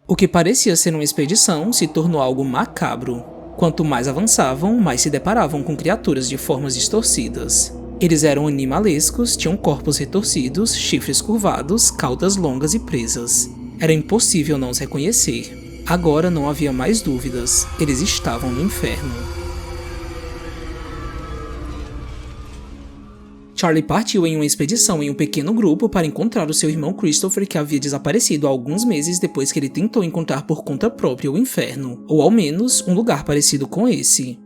O que parecia ser uma expedição se tornou algo macabro. Quanto mais avançavam, mais se deparavam com criaturas de formas distorcidas. Eles eram animalescos, tinham corpos retorcidos, chifres curvados, caudas longas e presas. Era impossível não os reconhecer. Agora não havia mais dúvidas, eles estavam no inferno. Charlie partiu em uma expedição em um pequeno grupo para encontrar o seu irmão Christopher, que havia desaparecido há alguns meses depois que ele tentou encontrar por conta própria o inferno, ou ao menos um lugar parecido com esse.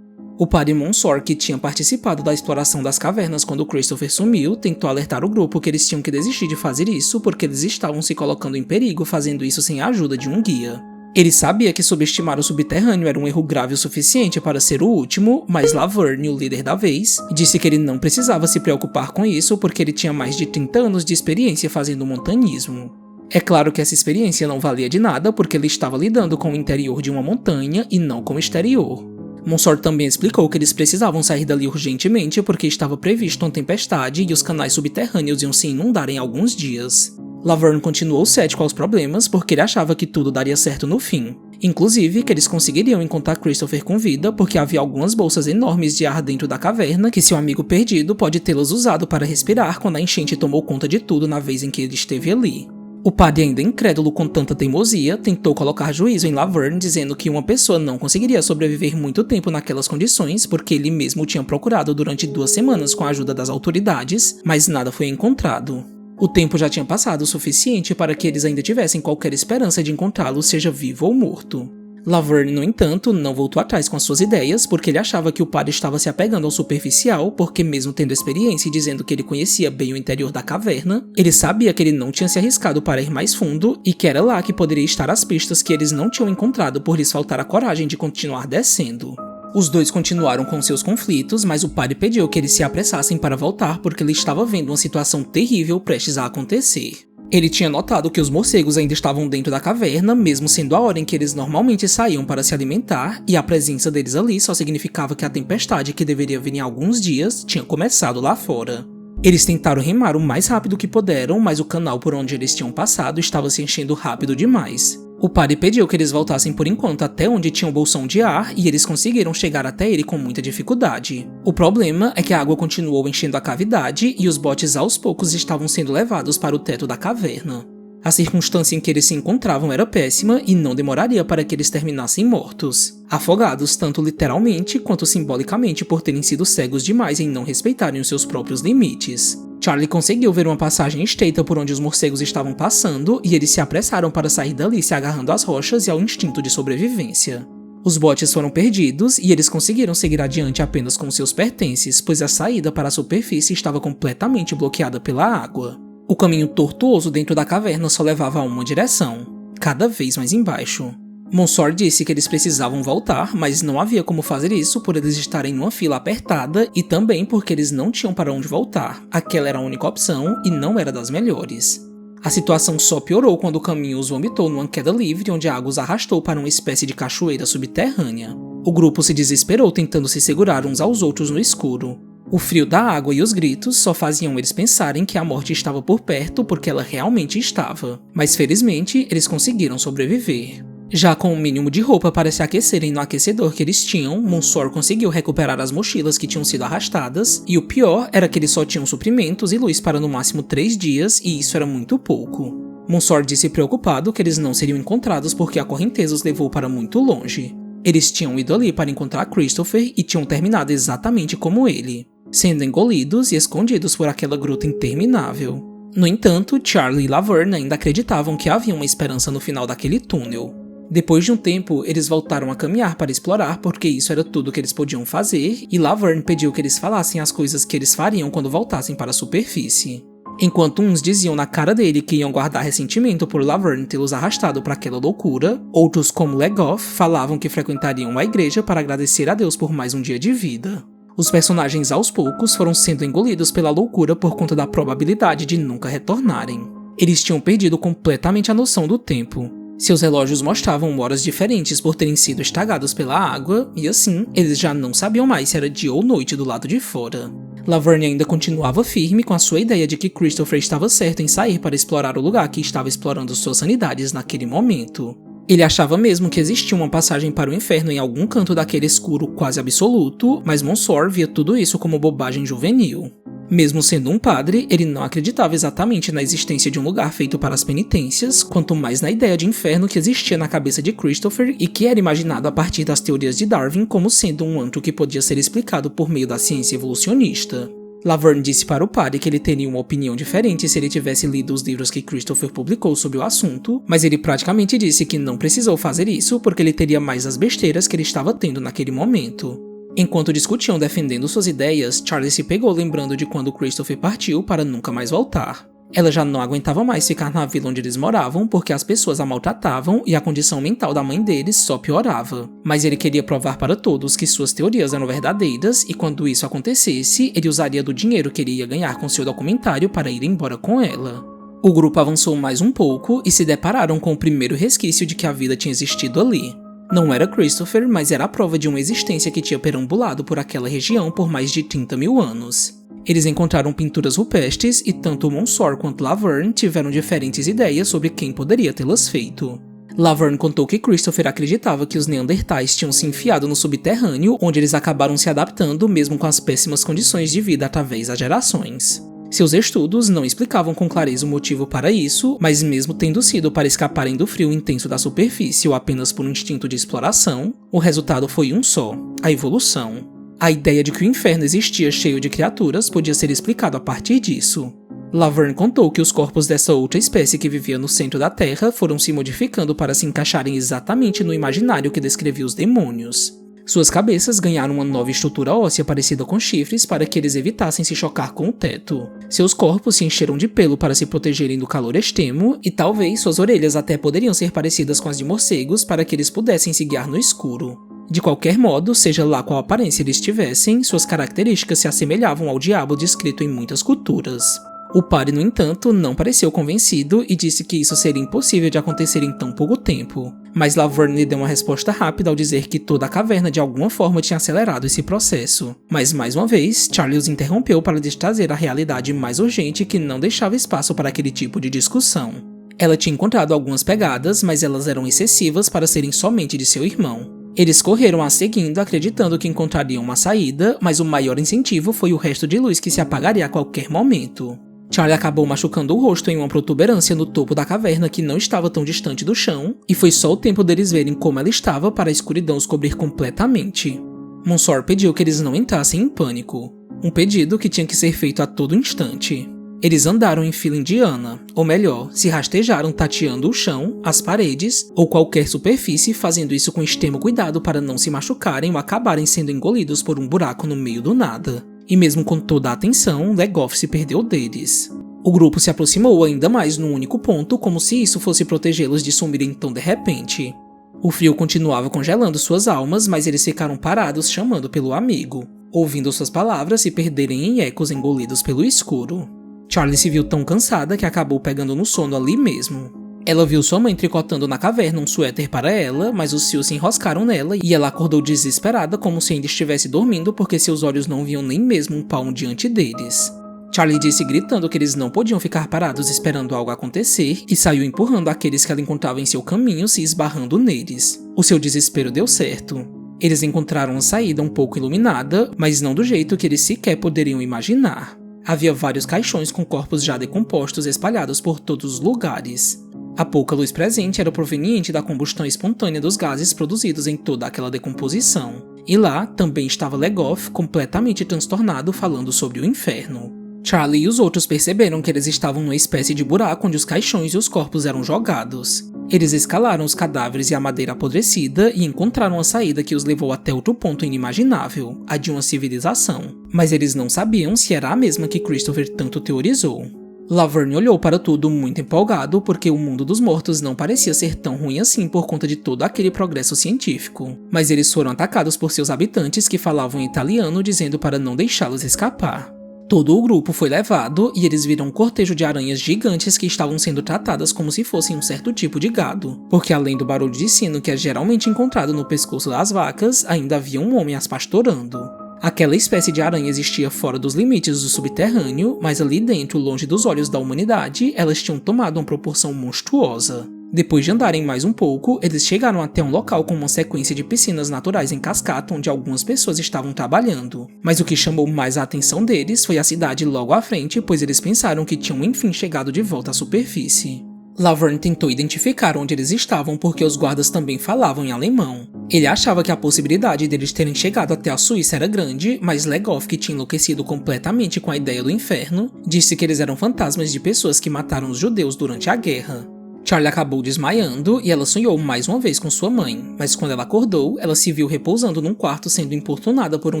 O padre Monsor, que tinha participado da exploração das cavernas quando Christopher sumiu, tentou alertar o grupo que eles tinham que desistir de fazer isso porque eles estavam se colocando em perigo fazendo isso sem a ajuda de um guia. Ele sabia que subestimar o subterrâneo era um erro grave o suficiente para ser o último, mas Laverne, o líder da vez, disse que ele não precisava se preocupar com isso porque ele tinha mais de 30 anos de experiência fazendo montanhismo. É claro que essa experiência não valia de nada porque ele estava lidando com o interior de uma montanha e não com o exterior. Monsor também explicou que eles precisavam sair dali urgentemente porque estava previsto uma tempestade e os canais subterrâneos iam se inundar em alguns dias. Laverne continuou cético aos problemas porque ele achava que tudo daria certo no fim. Inclusive que eles conseguiriam encontrar Christopher com vida porque havia algumas bolsas enormes de ar dentro da caverna que seu amigo perdido pode tê-las usado para respirar quando a enchente tomou conta de tudo na vez em que ele esteve ali. O padre, ainda incrédulo com tanta teimosia, tentou colocar juízo em Laverne, dizendo que uma pessoa não conseguiria sobreviver muito tempo naquelas condições porque ele mesmo tinha procurado durante 2 semanas com a ajuda das autoridades, mas nada foi encontrado. O tempo já tinha passado o suficiente para que eles ainda tivessem qualquer esperança de encontrá-lo, seja vivo ou morto. Laverne, no entanto, não voltou atrás com as suas ideias porque ele achava que o padre estava se apegando ao superficial porque, mesmo tendo experiência e dizendo que ele conhecia bem o interior da caverna, ele sabia que ele não tinha se arriscado para ir mais fundo e que era lá que poderia estar as pistas que eles não tinham encontrado por lhes faltar a coragem de continuar descendo. Os dois continuaram com seus conflitos, mas o padre pediu que eles se apressassem para voltar porque ele estava vendo uma situação terrível prestes a acontecer. Ele tinha notado que os morcegos ainda estavam dentro da caverna, mesmo sendo a hora em que eles normalmente saíam para se alimentar, e a presença deles ali só significava que a tempestade, que deveria vir em alguns dias, tinha começado lá fora. Eles tentaram remar o mais rápido que puderam, mas o canal por onde eles tinham passado estava se enchendo rápido demais. O padre pediu que eles voltassem por enquanto até onde tinha o bolsão de ar e eles conseguiram chegar até ele com muita dificuldade. O problema é que a água continuou enchendo a cavidade e os botes aos poucos estavam sendo levados para o teto da caverna. A circunstância em que eles se encontravam era péssima e não demoraria para que eles terminassem mortos, afogados tanto literalmente quanto simbolicamente por terem sido cegos demais em não respeitarem os seus próprios limites. Charlie conseguiu ver uma passagem estreita por onde os morcegos estavam passando e eles se apressaram para sair dali se agarrando às rochas e ao instinto de sobrevivência. Os botes foram perdidos e eles conseguiram seguir adiante apenas com seus pertences, pois a saída para a superfície estava completamente bloqueada pela água. O caminho tortuoso dentro da caverna só levava a uma direção, cada vez mais embaixo. Monsor disse que eles precisavam voltar, mas não havia como fazer isso por eles estarem numa fila apertada e também porque eles não tinham para onde voltar. Aquela era a única opção e não era das melhores. A situação só piorou quando o caminho os vomitou numa queda livre onde a água os arrastou para uma espécie de cachoeira subterrânea. O grupo se desesperou tentando se segurar uns aos outros no escuro. O frio da água e os gritos só faziam eles pensarem que a morte estava por perto porque ela realmente estava. Mas felizmente eles conseguiram sobreviver. Já com o mínimo de roupa para se aquecerem no aquecedor que eles tinham, Monsor conseguiu recuperar as mochilas que tinham sido arrastadas, e o pior era que eles só tinham suprimentos e luz para no máximo 3 dias, e isso era muito pouco. Monsor disse preocupado que eles não seriam encontrados porque a correnteza os levou para muito longe. Eles tinham ido ali para encontrar Christopher e tinham terminado exatamente como ele, sendo engolidos e escondidos por aquela gruta interminável. No entanto, Charlie e Laverne ainda acreditavam que havia uma esperança no final daquele túnel. Depois de um tempo, eles voltaram a caminhar para explorar porque isso era tudo que eles podiam fazer, e Laverne pediu que eles falassem as coisas que eles fariam quando voltassem para a superfície. Enquanto uns diziam na cara dele que iam guardar ressentimento por Laverne tê-los arrastado para aquela loucura, outros, como Legoff, falavam que frequentariam a igreja para agradecer a Deus por mais um dia de vida. Os personagens aos poucos foram sendo engolidos pela loucura por conta da probabilidade de nunca retornarem. Eles tinham perdido completamente a noção do tempo. Seus relógios mostravam horas diferentes por terem sido estragados pela água, e assim, eles já não sabiam mais se era dia ou noite do lado de fora. Laverne ainda continuava firme com a sua ideia de que Christopher estava certo em sair para explorar o lugar que estava explorando suas sanidades naquele momento. Ele achava mesmo que existia uma passagem para o inferno em algum canto daquele escuro quase absoluto, mas Monsor via tudo isso como bobagem juvenil. Mesmo sendo um padre, ele não acreditava exatamente na existência de um lugar feito para as penitências, quanto mais na ideia de inferno que existia na cabeça de Christopher e que era imaginado a partir das teorias de Darwin como sendo um antro que podia ser explicado por meio da ciência evolucionista. Laverne disse para o padre que ele teria uma opinião diferente se ele tivesse lido os livros que Christopher publicou sobre o assunto, mas ele praticamente disse que não precisou fazer isso porque ele teria mais as besteiras que ele estava tendo naquele momento. Enquanto discutiam defendendo suas ideias, Charlie se pegou lembrando de quando Christopher partiu para nunca mais voltar. Ela já não aguentava mais ficar na vila onde eles moravam porque as pessoas a maltratavam e a condição mental da mãe deles só piorava. Mas ele queria provar para todos que suas teorias eram verdadeiras e quando isso acontecesse, ele usaria do dinheiro que ele ia ganhar com seu documentário para ir embora com ela. O grupo avançou mais um pouco e se depararam com o primeiro resquício de que a vida tinha existido ali. Não era Christopher, mas era a prova de uma existência que tinha perambulado por aquela região por mais de 30 mil anos. Eles encontraram pinturas rupestres e tanto Monsor quanto Laverne tiveram diferentes ideias sobre quem poderia tê-las feito. Laverne contou que Christopher acreditava que os Neandertais tinham se enfiado no subterrâneo, onde eles acabaram se adaptando mesmo com as péssimas condições de vida através das gerações. Seus estudos não explicavam com clareza o motivo para isso, mas mesmo tendo sido para escaparem do frio intenso da superfície ou apenas por um instinto de exploração, o resultado foi um só: a evolução. A ideia de que o inferno existia cheio de criaturas podia ser explicado a partir disso. Laverne contou que os corpos dessa outra espécie que vivia no centro da Terra foram se modificando para se encaixarem exatamente no imaginário que descrevia os demônios. Suas cabeças ganharam uma nova estrutura óssea parecida com chifres para que eles evitassem se chocar com o teto. Seus corpos se encheram de pelo para se protegerem do calor extremo e talvez suas orelhas até poderiam ser parecidas com as de morcegos para que eles pudessem se guiar no escuro. De qualquer modo, seja lá qual aparência eles tivessem, suas características se assemelhavam ao diabo descrito em muitas culturas. O padre, no entanto, não pareceu convencido e disse que isso seria impossível de acontecer em tão pouco tempo. Mas Laverne lhe deu uma resposta rápida ao dizer que toda a caverna de alguma forma tinha acelerado esse processo. Mas mais uma vez, Charlie os interrompeu para lhes trazer a realidade mais urgente que não deixava espaço para aquele tipo de discussão. Ela tinha encontrado algumas pegadas, mas elas eram excessivas para serem somente de seu irmão. Eles correram a seguindo, acreditando que encontrariam uma saída, mas o maior incentivo foi o resto de luz que se apagaria a qualquer momento. Charlie acabou machucando o rosto em uma protuberância no topo da caverna que não estava tão distante do chão, e foi só o tempo deles verem como ela estava para a escuridão os cobrir completamente. Monsor pediu que eles não entrassem em pânico, um pedido que tinha que ser feito a todo instante. Eles andaram em fila indiana, ou melhor, se rastejaram tateando o chão, as paredes ou qualquer superfície, fazendo isso com extremo cuidado para não se machucarem ou acabarem sendo engolidos por um buraco no meio do nada. E mesmo com toda a atenção, Legoff se perdeu deles. O grupo se aproximou ainda mais num único ponto, como se isso fosse protegê-los de sumirem tão de repente. O frio continuava congelando suas almas, mas eles ficaram parados chamando pelo amigo, ouvindo suas palavras se perderem em ecos engolidos pelo escuro. Charlie se viu tão cansada que acabou pegando no sono ali mesmo. Ela viu sua mãe tricotando na caverna um suéter para ela, mas os fios se enroscaram nela e ela acordou desesperada como se ainda estivesse dormindo porque seus olhos não viam nem mesmo um palmo diante deles. Charlie disse gritando que eles não podiam ficar parados esperando algo acontecer e saiu empurrando aqueles que ela encontrava em seu caminho se esbarrando neles. O seu desespero deu certo. Eles encontraram uma saída um pouco iluminada, mas não do jeito que eles sequer poderiam imaginar. Havia vários caixões com corpos já decompostos espalhados por todos os lugares. A pouca luz presente era proveniente da combustão espontânea dos gases produzidos em toda aquela decomposição. E lá também estava Legoff, completamente transtornado, falando sobre o inferno. Charlie e os outros perceberam que eles estavam numa espécie de buraco onde os caixões e os corpos eram jogados. Eles escalaram os cadáveres e a madeira apodrecida e encontraram a saída que os levou até outro ponto inimaginável, a de uma civilização. Mas eles não sabiam se era a mesma que Christopher tanto teorizou. Laverne olhou para tudo muito empolgado porque o mundo dos mortos não parecia ser tão ruim assim por conta de todo aquele progresso científico. Mas eles foram atacados por seus habitantes que falavam em italiano dizendo para não deixá-los escapar. Todo o grupo foi levado e eles viram um cortejo de aranhas gigantes que estavam sendo tratadas como se fossem um certo tipo de gado, porque além do barulho de sino que é geralmente encontrado no pescoço das vacas, ainda havia um homem as pastorando. Aquela espécie de aranha existia fora dos limites do subterrâneo, mas ali dentro, longe dos olhos da humanidade, elas tinham tomado uma proporção monstruosa. Depois de andarem mais um pouco, eles chegaram até um local com uma sequência de piscinas naturais em cascata onde algumas pessoas estavam trabalhando. Mas o que chamou mais a atenção deles foi a cidade logo à frente, pois eles pensaram que tinham enfim chegado de volta à superfície. Laverne tentou identificar onde eles estavam porque os guardas também falavam em alemão. Ele achava que a possibilidade deles terem chegado até a Suíça era grande, mas Legoff, que tinha enlouquecido completamente com a ideia do inferno, disse que eles eram fantasmas de pessoas que mataram os judeus durante a guerra. Charlie acabou desmaiando e ela sonhou mais uma vez com sua mãe, mas quando ela acordou, ela se viu repousando num quarto sendo importunada por um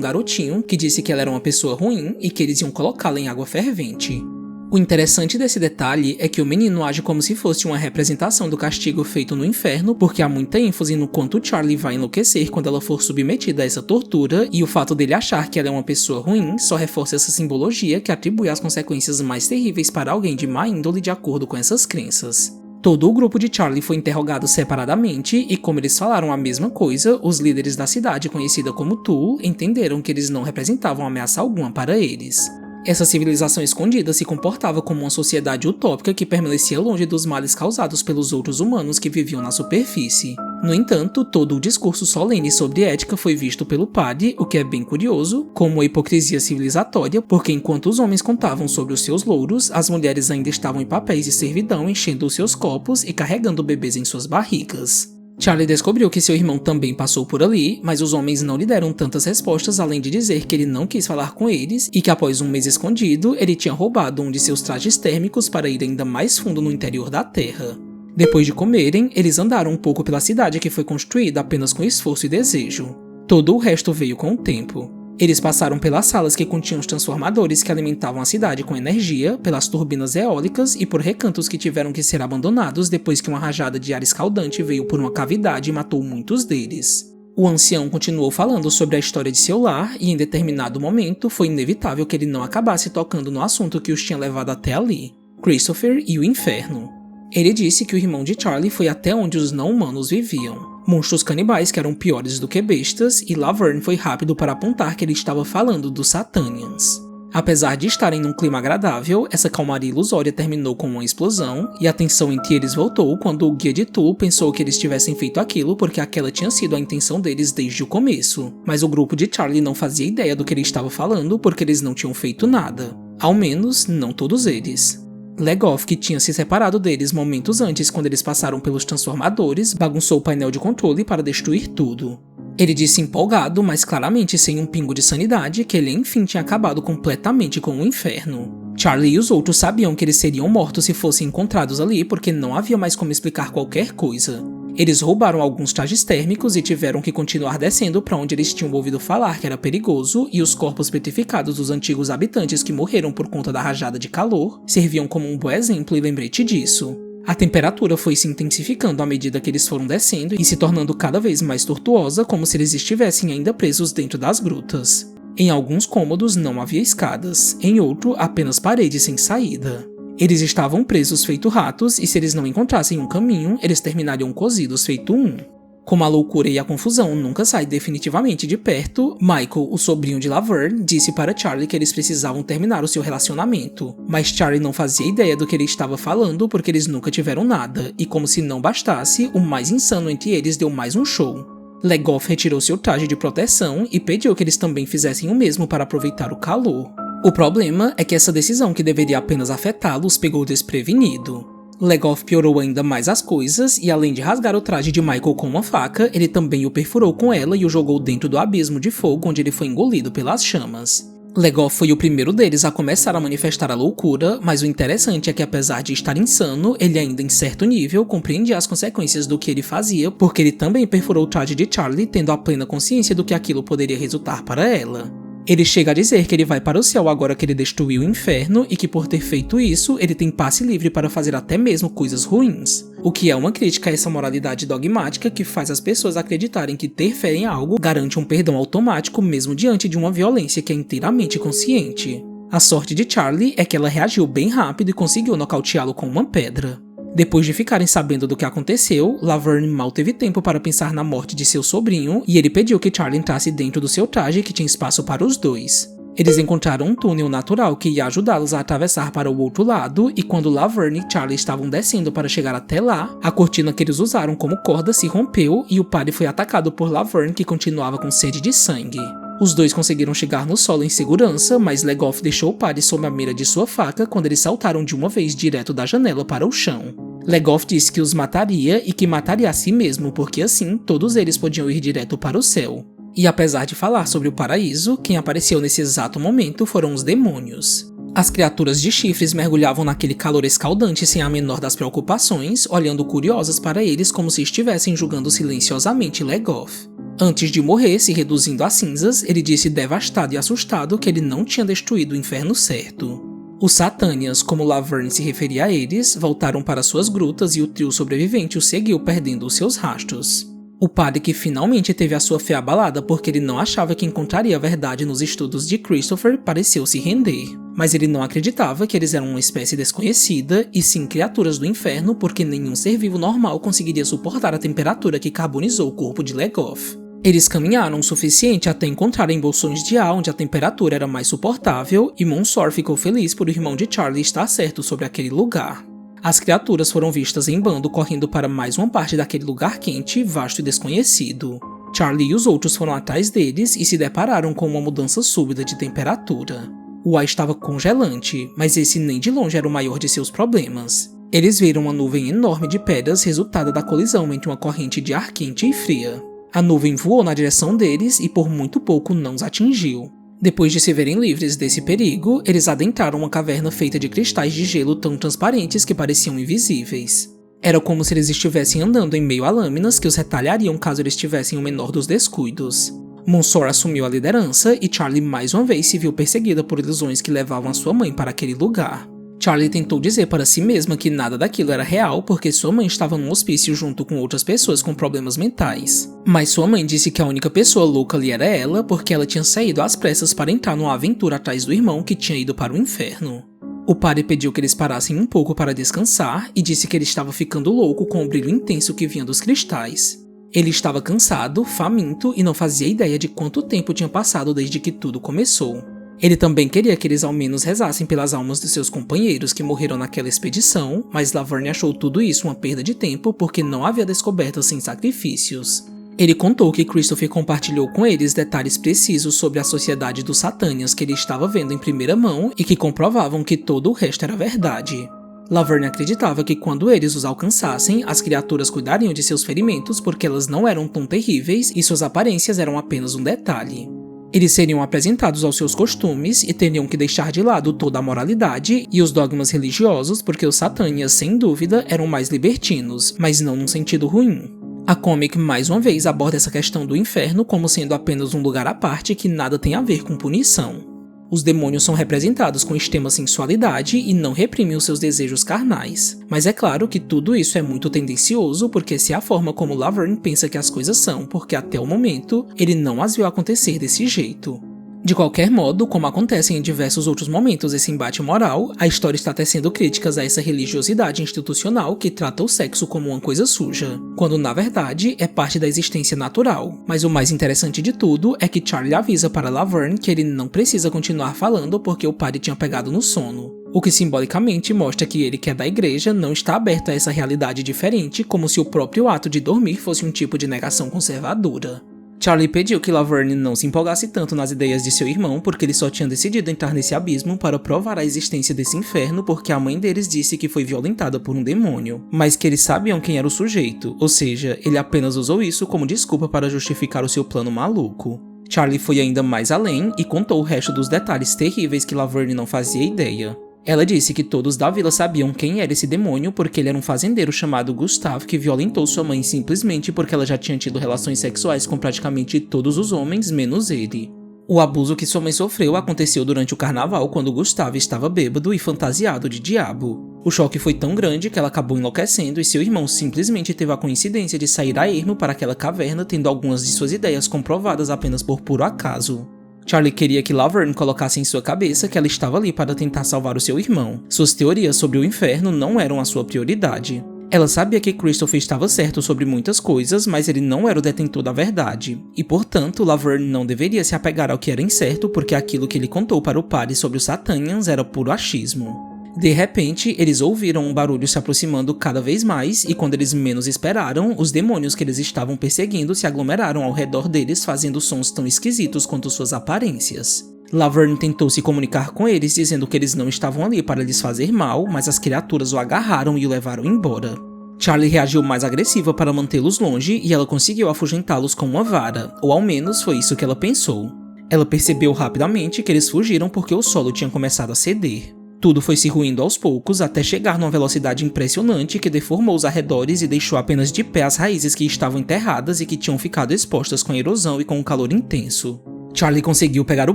garotinho que disse que ela era uma pessoa ruim e que eles iam colocá-la em água fervente. O interessante desse detalhe é que o menino age como se fosse uma representação do castigo feito no inferno, porque há muita ênfase no quanto Charlie vai enlouquecer quando ela for submetida a essa tortura, e o fato dele achar que ela é uma pessoa ruim só reforça essa simbologia que atribui as consequências mais terríveis para alguém de má índole de acordo com essas crenças. Todo o grupo de Charlie foi interrogado separadamente e, como eles falaram a mesma coisa, os líderes da cidade conhecida como Thule entenderam que eles não representavam ameaça alguma para eles. Essa civilização escondida se comportava como uma sociedade utópica que permanecia longe dos males causados pelos outros humanos que viviam na superfície. No entanto, todo o discurso solene sobre ética foi visto pelo padre, o que é bem curioso, como uma hipocrisia civilizatória, porque enquanto os homens contavam sobre os seus louros, as mulheres ainda estavam em papéis de servidão enchendo os seus copos e carregando bebês em suas barrigas. Charlie descobriu que seu irmão também passou por ali, mas os homens não lhe deram tantas respostas além de dizer que ele não quis falar com eles e que após um mês escondido, ele tinha roubado um de seus trajes térmicos para ir ainda mais fundo no interior da Terra. Depois de comerem, eles andaram um pouco pela cidade que foi construída apenas com esforço e desejo. Todo o resto veio com o tempo. Eles passaram pelas salas que continham os transformadores que alimentavam a cidade com energia, pelas turbinas eólicas e por recantos que tiveram que ser abandonados depois que uma rajada de ar escaldante veio por uma cavidade e matou muitos deles. O ancião continuou falando sobre a história de seu lar e em determinado momento foi inevitável que ele não acabasse tocando no assunto que os tinha levado até ali: Christopher e o inferno. Ele disse que o irmão de Charlie foi até onde os não-humanos viviam. Monstros canibais que eram piores do que bestas, e Laverne foi rápido para apontar que ele estava falando dos Satanians. Apesar de estarem num clima agradável, essa calmaria ilusória terminou com uma explosão, e a tensão entre eles voltou quando o guia de Thule pensou que eles tivessem feito aquilo porque aquela tinha sido a intenção deles desde o começo. Mas o grupo de Charlie não fazia ideia do que ele estava falando porque eles não tinham feito nada. Ao menos, não todos eles. Legoff, que tinha se separado deles momentos antes quando eles passaram pelos transformadores, bagunçou o painel de controle para destruir tudo. Ele disse empolgado, mas claramente sem um pingo de sanidade, que ele enfim tinha acabado completamente com o inferno. Charlie e os outros sabiam que eles seriam mortos se fossem encontrados ali porque não havia mais como explicar qualquer coisa. Eles roubaram alguns trajes térmicos e tiveram que continuar descendo para onde eles tinham ouvido falar que era perigoso, e os corpos petrificados dos antigos habitantes que morreram por conta da rajada de calor serviam como um bom exemplo e lembrete disso. A temperatura foi se intensificando à medida que eles foram descendo e se tornando cada vez mais tortuosa, como se eles estivessem ainda presos dentro das grutas. Em alguns cômodos não havia escadas, em outro apenas paredes sem saída. Eles estavam presos feito ratos e se eles não encontrassem um caminho, eles terminariam cozidos feito um. Como a loucura e a confusão nunca saem definitivamente de perto, Michael, o sobrinho de Laverne, disse para Charlie que eles precisavam terminar o seu relacionamento. Mas Charlie não fazia ideia do que ele estava falando porque eles nunca tiveram nada, e como se não bastasse, o mais insano entre eles deu mais um show. Legoff retirou seu traje de proteção e pediu que eles também fizessem o mesmo para aproveitar o calor. O problema é que essa decisão que deveria apenas afetá-los pegou desprevenido. Legoff piorou ainda mais as coisas e além de rasgar o traje de Michael com uma faca, ele também o perfurou com ela e o jogou dentro do abismo de fogo onde ele foi engolido pelas chamas. Legoff foi o primeiro deles a começar a manifestar a loucura, mas o interessante é que apesar de estar insano, ele ainda em certo nível compreendia as consequências do que ele fazia, porque ele também perfurou o traje de Charlie tendo a plena consciência do que aquilo poderia resultar para ela. Ele chega a dizer que ele vai para o céu agora que ele destruiu o inferno e que por ter feito isso, ele tem passe livre para fazer até mesmo coisas ruins. O que é uma crítica a essa moralidade dogmática que faz as pessoas acreditarem que ter fé em algo garante um perdão automático mesmo diante de uma violência que é inteiramente consciente. A sorte de Charlie é que ela reagiu bem rápido e conseguiu nocauteá-lo com uma pedra. Depois de ficarem sabendo do que aconteceu, Laverne mal teve tempo para pensar na morte de seu sobrinho e ele pediu que Charlie entrasse dentro do seu traje que tinha espaço para os dois. Eles encontraram um túnel natural que ia ajudá-los a atravessar para o outro lado, e quando Laverne e Charlie estavam descendo para chegar até lá, a cortina que eles usaram como corda se rompeu e o padre foi atacado por Laverne, que continuava com sede de sangue. Os dois conseguiram chegar no solo em segurança, mas Legoff deixou o padre sob a mira de sua faca quando eles saltaram de uma vez direto da janela para o chão. Legoff disse que os mataria e que mataria a si mesmo, porque assim todos eles podiam ir direto para o céu. E apesar de falar sobre o paraíso, quem apareceu nesse exato momento foram os demônios. As criaturas de chifres mergulhavam naquele calor escaldante sem a menor das preocupações, olhando curiosas para eles como se estivessem julgando silenciosamente Legoff. Antes de morrer, se reduzindo a cinzas, ele disse devastado e assustado que ele não tinha destruído o inferno certo. Os Satânias, como Laverne se referia a eles, voltaram para suas grutas e o trio sobrevivente o seguiu perdendo os seus rastros. O padre, que finalmente teve a sua fé abalada porque ele não achava que encontraria a verdade nos estudos de Christopher, pareceu se render. Mas ele não acreditava que eles eram uma espécie desconhecida, e sim criaturas do inferno, porque nenhum ser vivo normal conseguiria suportar a temperatura que carbonizou o corpo de Legoff. Eles caminharam o suficiente até encontrarem bolsões de ar onde a temperatura era mais suportável, e Monsor ficou feliz por o irmão de Charlie estar certo sobre aquele lugar. As criaturas foram vistas em bando correndo para mais uma parte daquele lugar quente, vasto e desconhecido. Charlie e os outros foram atrás deles e se depararam com uma mudança súbita de temperatura. O ar estava congelante, mas esse nem de longe era o maior de seus problemas. Eles viram uma nuvem enorme de pedras resultada da colisão entre uma corrente de ar quente e fria. A nuvem voou na direção deles e por muito pouco não os atingiu. Depois de se verem livres desse perigo, eles adentraram uma caverna feita de cristais de gelo tão transparentes que pareciam invisíveis. Era como se eles estivessem andando em meio a lâminas que os retalhariam caso eles tivessem o menor dos descuidos. Monsor assumiu a liderança e Charlie mais uma vez se viu perseguida por ilusões que levavam a sua mãe para aquele lugar. Charlie tentou dizer para si mesma que nada daquilo era real porque sua mãe estava num hospício junto com outras pessoas com problemas mentais. Mas sua mãe disse que a única pessoa louca ali era ela porque ela tinha saído às pressas para entrar numa aventura atrás do irmão que tinha ido para o inferno. O padre pediu que eles parassem um pouco para descansar e disse que ele estava ficando louco com o brilho intenso que vinha dos cristais. Ele estava cansado, faminto e não fazia ideia de quanto tempo tinha passado desde que tudo começou. Ele também queria que eles ao menos rezassem pelas almas de seus companheiros que morreram naquela expedição, mas Laverne achou tudo isso uma perda de tempo porque não havia descobertas sem sacrifícios. Ele contou que Christopher compartilhou com eles detalhes precisos sobre a sociedade dos Satânias que ele estava vendo em primeira mão e que comprovavam que todo o resto era verdade. Laverne acreditava que quando eles os alcançassem, as criaturas cuidariam de seus ferimentos porque elas não eram tão terríveis e suas aparências eram apenas um detalhe. Eles seriam apresentados aos seus costumes e teriam que deixar de lado toda a moralidade e os dogmas religiosos porque os Satânias, sem dúvida, eram mais libertinos, mas não num sentido ruim. A comic mais uma vez aborda essa questão do inferno como sendo apenas um lugar à parte que nada tem a ver com punição. Os demônios são representados com extrema sensualidade e não reprimem os seus desejos carnais. Mas é claro que tudo isso é muito tendencioso porque essa é a forma como Laverne pensa que as coisas são, porque até o momento ele não as viu acontecer desse jeito. De qualquer modo, como acontece em diversos outros momentos esse embate moral, a história está tecendo críticas a essa religiosidade institucional que trata o sexo como uma coisa suja, quando na verdade é parte da existência natural. Mas o mais interessante de tudo é que Charlie avisa para Laverne que ele não precisa continuar falando porque o padre tinha pegado no sono, o que simbolicamente mostra que ele, que é da igreja, não está aberto a essa realidade diferente, como se o próprio ato de dormir fosse um tipo de negação conservadora. Charlie pediu que Laverne não se empolgasse tanto nas ideias de seu irmão porque ele só tinha decidido entrar nesse abismo para provar a existência desse inferno porque a mãe deles disse que foi violentada por um demônio, mas que eles sabiam quem era o sujeito, ou seja, ele apenas usou isso como desculpa para justificar o seu plano maluco. Charlie foi ainda mais além e contou o resto dos detalhes terríveis que Laverne não fazia ideia. Ela disse que todos da vila sabiam quem era esse demônio porque ele era um fazendeiro chamado Gustav que violentou sua mãe simplesmente porque ela já tinha tido relações sexuais com praticamente todos os homens, menos ele. O abuso que sua mãe sofreu aconteceu durante o carnaval quando Gustav estava bêbado e fantasiado de diabo. O choque foi tão grande que ela acabou enlouquecendo e seu irmão simplesmente teve a coincidência de sair a ermo para aquela caverna tendo algumas de suas ideias comprovadas apenas por puro acaso. Charlie queria que Laverne colocasse em sua cabeça que ela estava ali para tentar salvar o seu irmão. Suas teorias sobre o inferno não eram a sua prioridade. Ela sabia que Christopher estava certo sobre muitas coisas, mas ele não era o detentor da verdade, e portanto Laverne não deveria se apegar ao que era incerto porque aquilo que ele contou para o padre sobre os Satanians era puro achismo. De repente, eles ouviram um barulho se aproximando cada vez mais e quando eles menos esperaram, os demônios que eles estavam perseguindo se aglomeraram ao redor deles fazendo sons tão esquisitos quanto suas aparências. Laverne tentou se comunicar com eles dizendo que eles não estavam ali para lhes fazer mal, mas as criaturas o agarraram e o levaram embora. Charlie reagiu mais agressiva para mantê-los longe e ela conseguiu afugentá-los com uma vara, ou ao menos foi isso que ela pensou. Ela percebeu rapidamente que eles fugiram porque o solo tinha começado a ceder. Tudo foi se ruindo aos poucos até chegar numa velocidade impressionante que deformou os arredores e deixou apenas de pé as raízes que estavam enterradas e que tinham ficado expostas com a erosão e com um calor intenso. Charlie conseguiu pegar o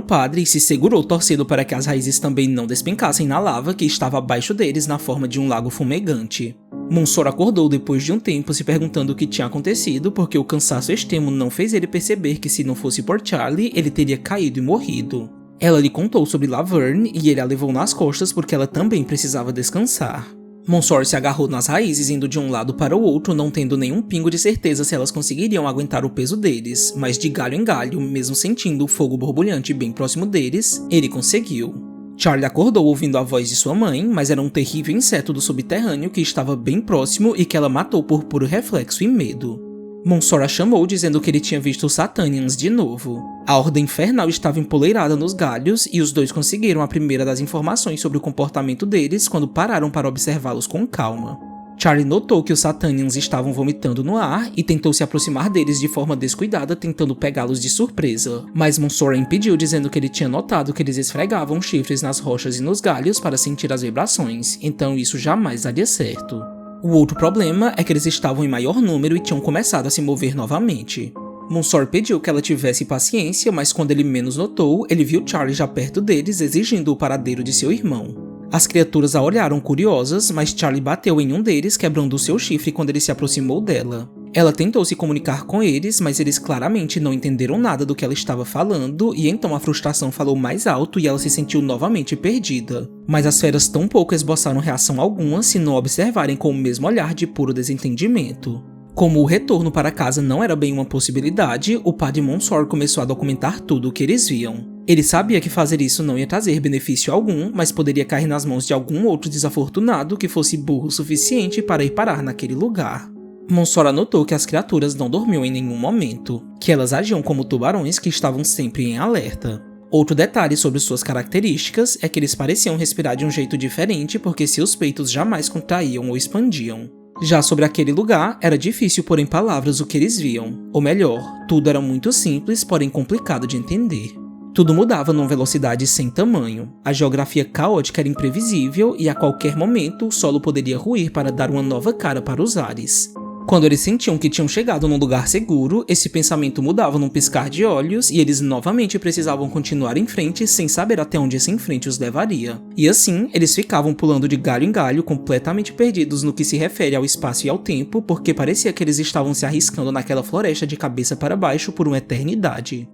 padre e se segurou torcendo para que as raízes também não despencassem na lava que estava abaixo deles na forma de um lago fumegante. Monsor acordou depois de um tempo se perguntando o que tinha acontecido porque o cansaço extremo não fez ele perceber que se não fosse por Charlie, ele teria caído e morrido. Ela lhe contou sobre Laverne e ele a levou nas costas porque ela também precisava descansar. Monsor se agarrou nas raízes indo de um lado para o outro, não tendo nenhum pingo de certeza se elas conseguiriam aguentar o peso deles, mas de galho em galho, mesmo sentindo o fogo borbulhante bem próximo deles, ele conseguiu. Charlie acordou ouvindo a voz de sua mãe, mas era um terrível inseto do subterrâneo que estava bem próximo e que ela matou por puro reflexo e medo. Monsor a chamou dizendo que ele tinha visto os Satanians de novo. A horda infernal estava empoleirada nos galhos e os dois conseguiram a primeira das informações sobre o comportamento deles quando pararam para observá-los com calma. Charlie notou que os Satanians estavam vomitando no ar e tentou se aproximar deles de forma descuidada tentando pegá-los de surpresa, mas Monsor a impediu dizendo que ele tinha notado que eles esfregavam chifres nas rochas e nos galhos para sentir as vibrações, então isso jamais daria certo. O outro problema é que eles estavam em maior número e tinham começado a se mover novamente. Monsor pediu que ela tivesse paciência, mas quando ele menos notou, ele viu Charlie já perto deles exigindo o paradeiro de seu irmão. As criaturas a olharam curiosas, mas Charlie bateu em um deles, quebrando o seu chifre quando ele se aproximou dela. Ela tentou se comunicar com eles, mas eles claramente não entenderam nada do que ela estava falando, e então a frustração falou mais alto e ela se sentiu novamente perdida. Mas as feras tampouco esboçaram reação alguma se não observarem com o mesmo olhar de puro desentendimento. Como o retorno para casa não era bem uma possibilidade, o padre Monsor começou a documentar tudo o que eles viam. Ele sabia que fazer isso não ia trazer benefício algum, mas poderia cair nas mãos de algum outro desafortunado que fosse burro o suficiente para ir parar naquele lugar. Monsor anotou que as criaturas não dormiam em nenhum momento, que elas agiam como tubarões que estavam sempre em alerta. Outro detalhe sobre suas características é que eles pareciam respirar de um jeito diferente porque seus peitos jamais contraíam ou expandiam. Já sobre aquele lugar, era difícil pôr em palavras o que eles viam, ou melhor, tudo era muito simples, porém complicado de entender. Tudo mudava numa velocidade sem tamanho, a geografia caótica era imprevisível e a qualquer momento o solo poderia ruir para dar uma nova cara para os ares. Quando eles sentiam que tinham chegado num lugar seguro, esse pensamento mudava num piscar de olhos e eles novamente precisavam continuar em frente sem saber até onde esse em frente os levaria. E assim, eles ficavam pulando de galho em galho, completamente perdidos no que se refere ao espaço e ao tempo, porque parecia que eles estavam se arriscando naquela floresta de cabeça para baixo por uma eternidade.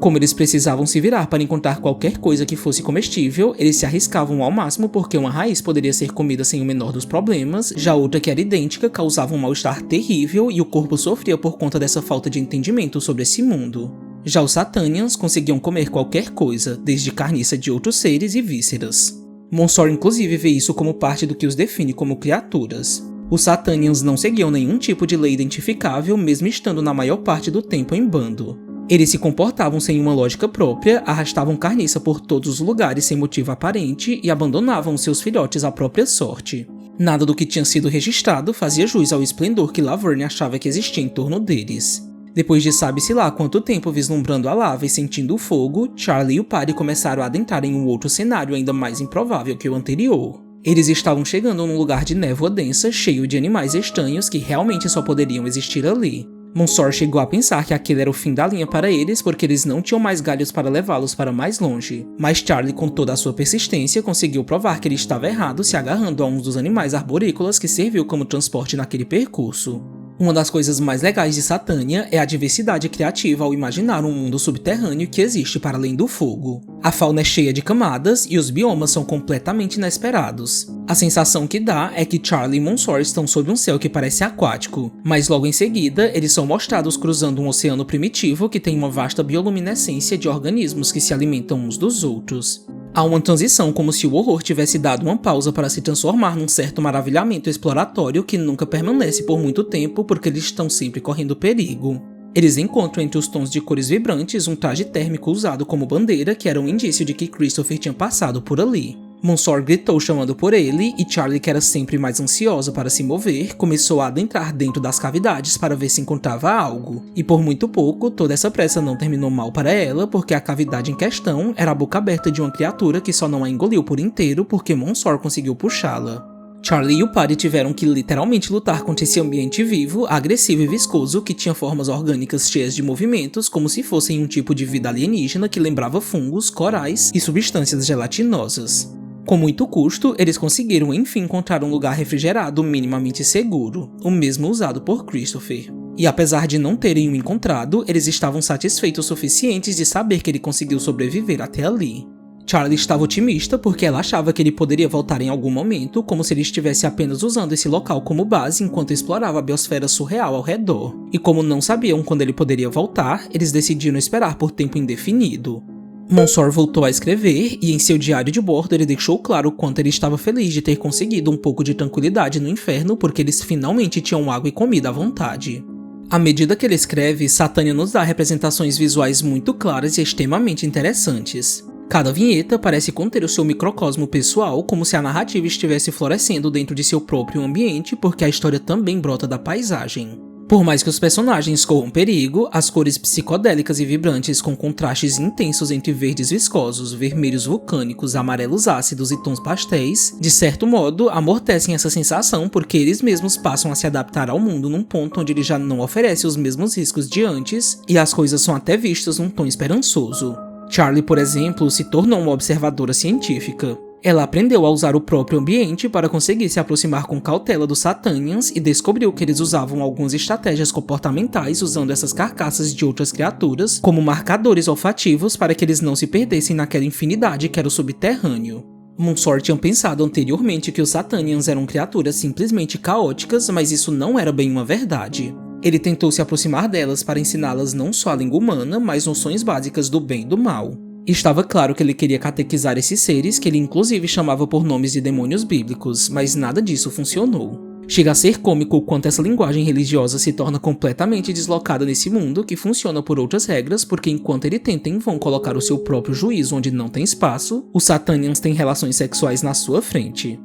Como eles precisavam se virar para encontrar qualquer coisa que fosse comestível, eles se arriscavam ao máximo porque uma raiz poderia ser comida sem o menor dos problemas, já outra que era idêntica causava um mal-estar terrível e o corpo sofria por conta dessa falta de entendimento sobre esse mundo. Já os Satanians conseguiam comer qualquer coisa, desde carniça de outros seres e vísceras. Monsor inclusive vê isso como parte do que os define como criaturas. Os Satanians não seguiam nenhum tipo de lei identificável, mesmo estando na maior parte do tempo em bando. Eles se comportavam sem uma lógica própria, arrastavam carniça por todos os lugares sem motivo aparente e abandonavam seus filhotes à própria sorte. Nada do que tinha sido registrado fazia jus ao esplendor que Laverne achava que existia em torno deles. Depois de sabe-se lá quanto tempo vislumbrando a lava e sentindo o fogo, Charlie e o padre começaram a adentrar em um outro cenário ainda mais improvável que o anterior. Eles estavam chegando num lugar de névoa densa, cheio de animais estranhos que realmente só poderiam existir ali. Monsor chegou a pensar que aquele era o fim da linha para eles porque eles não tinham mais galhos para levá-los para mais longe, mas Charlie, com toda a sua persistência, conseguiu provar que ele estava errado se agarrando a um dos animais arborícolas que serviu como transporte naquele percurso. Uma das coisas mais legais de Satânia é a diversidade criativa ao imaginar um mundo subterrâneo que existe para além do fogo. A fauna é cheia de camadas e os biomas são completamente inesperados. A sensação que dá é que Charlie e Monsor estão sob um céu que parece aquático, mas logo em seguida eles são mostrados cruzando um oceano primitivo que tem uma vasta bioluminescência de organismos que se alimentam uns dos outros. Há uma transição como se o horror tivesse dado uma pausa para se transformar num certo maravilhamento exploratório que nunca permanece por muito tempo porque eles estão sempre correndo perigo. Eles encontram entre os tons de cores vibrantes um traje térmico usado como bandeira que era um indício de que Christopher tinha passado por ali. Monsor gritou chamando por ele e Charlie, que era sempre mais ansiosa para se mover, começou a adentrar dentro das cavidades para ver se encontrava algo. E por muito pouco, toda essa pressa não terminou mal para ela, porque a cavidade em questão era a boca aberta de uma criatura que só não a engoliu por inteiro porque Monsor conseguiu puxá-la. Charlie e o Paddy tiveram que literalmente lutar contra esse ambiente vivo, agressivo e viscoso que tinha formas orgânicas cheias de movimentos como se fossem um tipo de vida alienígena que lembrava fungos, corais e substâncias gelatinosas. Com muito custo, eles conseguiram enfim encontrar um lugar refrigerado minimamente seguro, o mesmo usado por Christopher. E apesar de não terem o encontrado, eles estavam satisfeitos o suficientes de saber que ele conseguiu sobreviver até ali. Charlie estava otimista porque ela achava que ele poderia voltar em algum momento, como se ele estivesse apenas usando esse local como base enquanto explorava a biosfera surreal ao redor. E como não sabiam quando ele poderia voltar, eles decidiram esperar por tempo indefinido. Monsor voltou a escrever e em seu diário de bordo ele deixou claro o quanto ele estava feliz de ter conseguido um pouco de tranquilidade no inferno porque eles finalmente tinham água e comida à vontade. À medida que ele escreve, Satânia nos dá representações visuais muito claras e extremamente interessantes. Cada vinheta parece conter o seu microcosmo pessoal, como se a narrativa estivesse florescendo dentro de seu próprio ambiente, porque a história também brota da paisagem. Por mais que os personagens corram perigo, as cores psicodélicas e vibrantes com contrastes intensos entre verdes viscosos, vermelhos vulcânicos, amarelos ácidos e tons pastéis, de certo modo, amortecem essa sensação porque eles mesmos passam a se adaptar ao mundo num ponto onde ele já não oferece os mesmos riscos de antes e as coisas são até vistas num tom esperançoso. Charlie, por exemplo, se tornou uma observadora científica. Ela aprendeu a usar o próprio ambiente para conseguir se aproximar com cautela dos Satanians e descobriu que eles usavam algumas estratégias comportamentais usando essas carcaças de outras criaturas como marcadores olfativos para que eles não se perdessem naquela infinidade que era o subterrâneo. Monsor tinha pensado anteriormente que os Satanians eram criaturas simplesmente caóticas, mas isso não era bem uma verdade. Ele tentou se aproximar delas para ensiná-las não só a língua humana, mas noções básicas do bem e do mal. Estava claro que ele queria catequizar esses seres, que ele inclusive chamava por nomes de demônios bíblicos, mas nada disso funcionou. Chega a ser cômico o quanto essa linguagem religiosa se torna completamente deslocada nesse mundo que funciona por outras regras, porque enquanto ele tenta em vão colocar o seu próprio juízo onde não tem espaço, os Satanians têm relações sexuais na sua frente.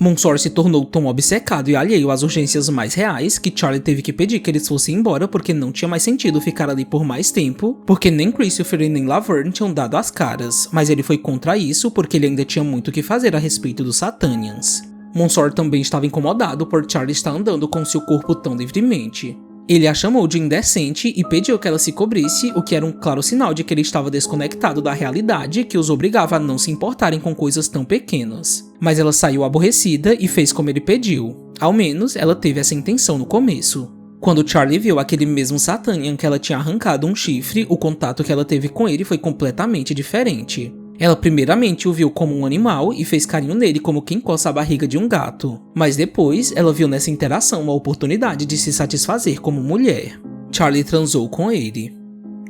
Monsor se tornou tão obcecado e alheio às urgências mais reais que Charlie teve que pedir que eles fossem embora porque não tinha mais sentido ficar ali por mais tempo, porque nem Christopher e nem Laverne tinham dado as caras, mas ele foi contra isso porque ele ainda tinha muito o que fazer a respeito dos Satanians. Monsor também estava incomodado por Charlie estar andando com seu corpo tão livremente. Ele a chamou de indecente e pediu que ela se cobrisse, o que era um claro sinal de que ele estava desconectado da realidade que os obrigava a não se importarem com coisas tão pequenas. Mas ela saiu aborrecida e fez como ele pediu. Ao menos, ela teve essa intenção no começo. Quando Charlie viu aquele mesmo Satanian que ela tinha arrancado um chifre, o contato que ela teve com ele foi completamente diferente. Ela primeiramente o viu como um animal e fez carinho nele como quem coça a barriga de um gato. Mas depois, ela viu nessa interação uma oportunidade de se satisfazer como mulher. Charlie transou com ele.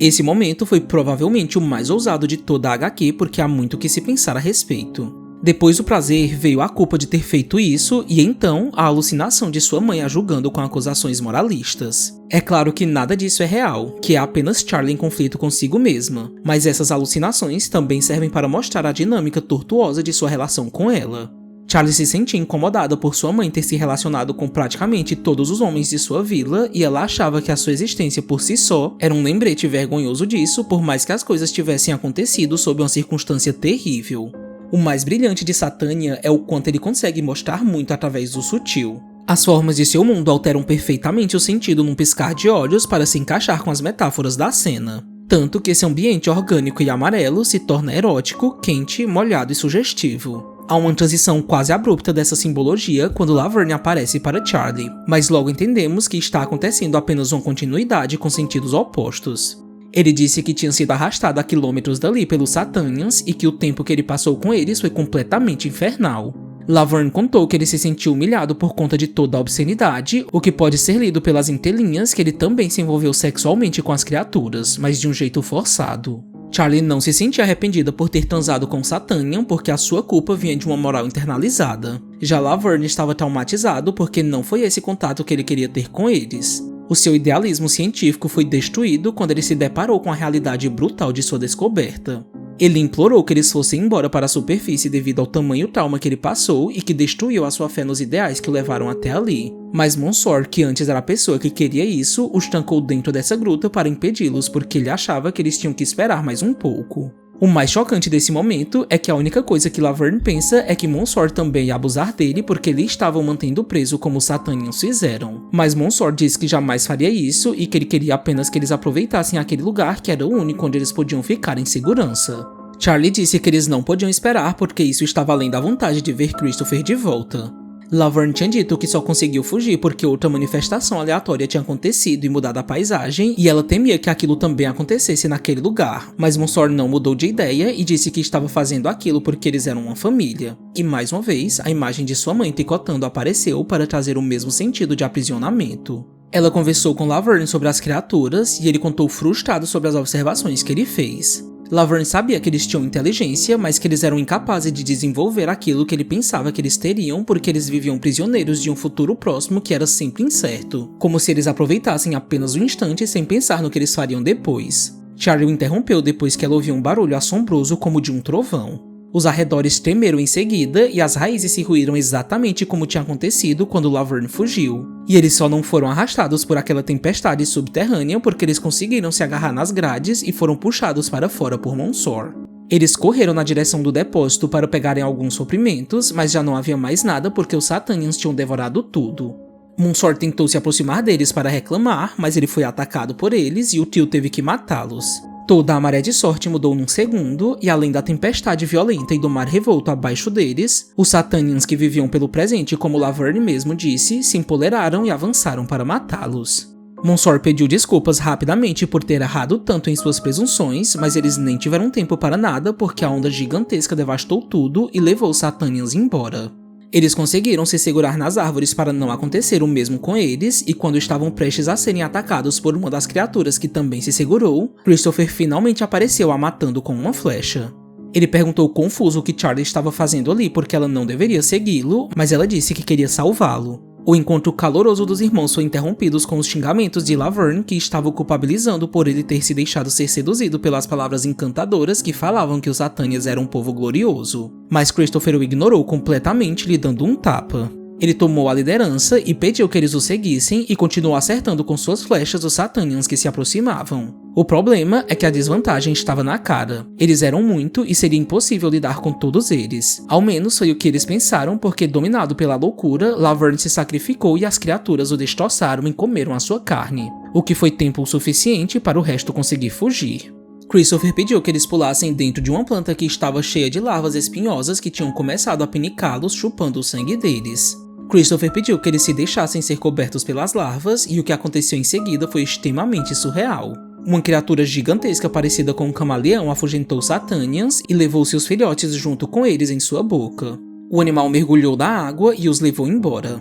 Esse momento foi provavelmente o mais ousado de toda a HQ porque há muito que se pensar a respeito. Depois do prazer veio a culpa de ter feito isso e então a alucinação de sua mãe a julgando com acusações moralistas. É claro que nada disso é real, que é apenas Charlie em conflito consigo mesma, mas essas alucinações também servem para mostrar a dinâmica tortuosa de sua relação com ela. Charlie se sentia incomodada por sua mãe ter se relacionado com praticamente todos os homens de sua vila e ela achava que a sua existência por si só era um lembrete vergonhoso disso, por mais que as coisas tivessem acontecido sob uma circunstância terrível. O mais brilhante de Satânia é o quanto ele consegue mostrar muito através do sutil. As formas de seu mundo alteram perfeitamente o sentido num piscar de olhos para se encaixar com as metáforas da cena. Tanto que esse ambiente orgânico e amarelo se torna erótico, quente, molhado e sugestivo. Há uma transição quase abrupta dessa simbologia quando Laverne aparece para Charlie, mas logo entendemos que está acontecendo apenas uma continuidade com sentidos opostos. Ele disse que tinha sido arrastado a quilômetros dali pelos Sathanians e que o tempo que ele passou com eles foi completamente infernal. Laverne contou que ele se sentiu humilhado por conta de toda a obscenidade, o que pode ser lido pelas entrelinhas que ele também se envolveu sexualmente com as criaturas, mas de um jeito forçado. Charlie não se sentia arrependida por ter transado com Sathanian porque a sua culpa vinha de uma moral internalizada. Já Laverne estava traumatizado porque não foi esse contato que ele queria ter com eles. O seu idealismo científico foi destruído quando ele se deparou com a realidade brutal de sua descoberta. Ele implorou que eles fossem embora para a superfície devido ao tamanho trauma que ele passou e que destruiu a sua fé nos ideais que o levaram até ali. Mas Monsor, que antes era a pessoa que queria isso, os trancou dentro dessa gruta para impedi-los porque ele achava que eles tinham que esperar mais um pouco. O mais chocante desse momento é que a única coisa que Laverne pensa é que Monsor também ia abusar dele porque ele estava o mantendo preso como os Sathanians fizeram. Mas Monsor disse que jamais faria isso e que ele queria apenas que eles aproveitassem aquele lugar que era o único onde eles podiam ficar em segurança. Charlie disse que eles não podiam esperar porque isso estava além da vontade de ver Christopher de volta. Laverne tinha dito que só conseguiu fugir porque outra manifestação aleatória tinha acontecido e mudado a paisagem, e ela temia que aquilo também acontecesse naquele lugar, mas Monsor não mudou de ideia e disse que estava fazendo aquilo porque eles eram uma família. E mais uma vez, a imagem de sua mãe picotando apareceu para trazer o mesmo sentido de aprisionamento. Ela conversou com Laverne sobre as criaturas e ele contou frustrado sobre as observações que ele fez. Laverne sabia que eles tinham inteligência, mas que eles eram incapazes de desenvolver aquilo que ele pensava que eles teriam porque eles viviam prisioneiros de um futuro próximo que era sempre incerto, como se eles aproveitassem apenas o instante sem pensar no que eles fariam depois. Charlie o interrompeu depois que ela ouviu um barulho assombroso como de um trovão. Os arredores tremeram em seguida e as raízes se ruíram exatamente como tinha acontecido quando Laverne fugiu. E eles só não foram arrastados por aquela tempestade subterrânea porque eles conseguiram se agarrar nas grades e foram puxados para fora por Monsor. Eles correram na direção do depósito para pegarem alguns suprimentos, mas já não havia mais nada porque os Sathanians tinham devorado tudo. Monsor tentou se aproximar deles para reclamar, mas ele foi atacado por eles e o tio teve que matá-los. Toda a maré de sorte mudou num segundo, e além da tempestade violenta e do mar revolto abaixo deles, os Sathanians que viviam pelo presente, como Laverne mesmo disse, se empoleraram e avançaram para matá-los. Monsor pediu desculpas rapidamente por ter errado tanto em suas presunções, mas eles nem tiveram tempo para nada porque a onda gigantesca devastou tudo e levou os Sathanians embora. Eles conseguiram se segurar nas árvores para não acontecer o mesmo com eles, e quando estavam prestes a serem atacados por uma das criaturas que também se segurou, Christopher finalmente apareceu a matando com uma flecha. Ele perguntou confuso o que Charlie estava fazendo ali porque ela não deveria segui-lo, mas ela disse que queria salvá-lo. O encontro caloroso dos irmãos foi interrompido com os xingamentos de Laverne, que estava o culpabilizando por ele ter se deixado ser seduzido pelas palavras encantadoras que falavam que os Sathanians eram um povo glorioso. Mas Christopher o ignorou completamente, lhe dando um tapa. Ele tomou a liderança e pediu que eles o seguissem e continuou acertando com suas flechas os Sathanians que se aproximavam. O problema é que a desvantagem estava na cara. Eles eram muito e seria impossível lidar com todos eles. Ao menos foi o que eles pensaram porque, dominado pela loucura, Laverne se sacrificou e as criaturas o destroçaram e comeram a sua carne, o que foi tempo suficiente para o resto conseguir fugir. Christopher pediu que eles pulassem dentro de uma planta que estava cheia de larvas espinhosas que tinham começado a pinicá-los, chupando o sangue deles. Christopher pediu que eles se deixassem ser cobertos pelas larvas e o que aconteceu em seguida foi extremamente surreal. Uma criatura gigantesca parecida com um camaleão afugentou os Sathanians e levou seus filhotes junto com eles em sua boca. O animal mergulhou na água e os levou embora.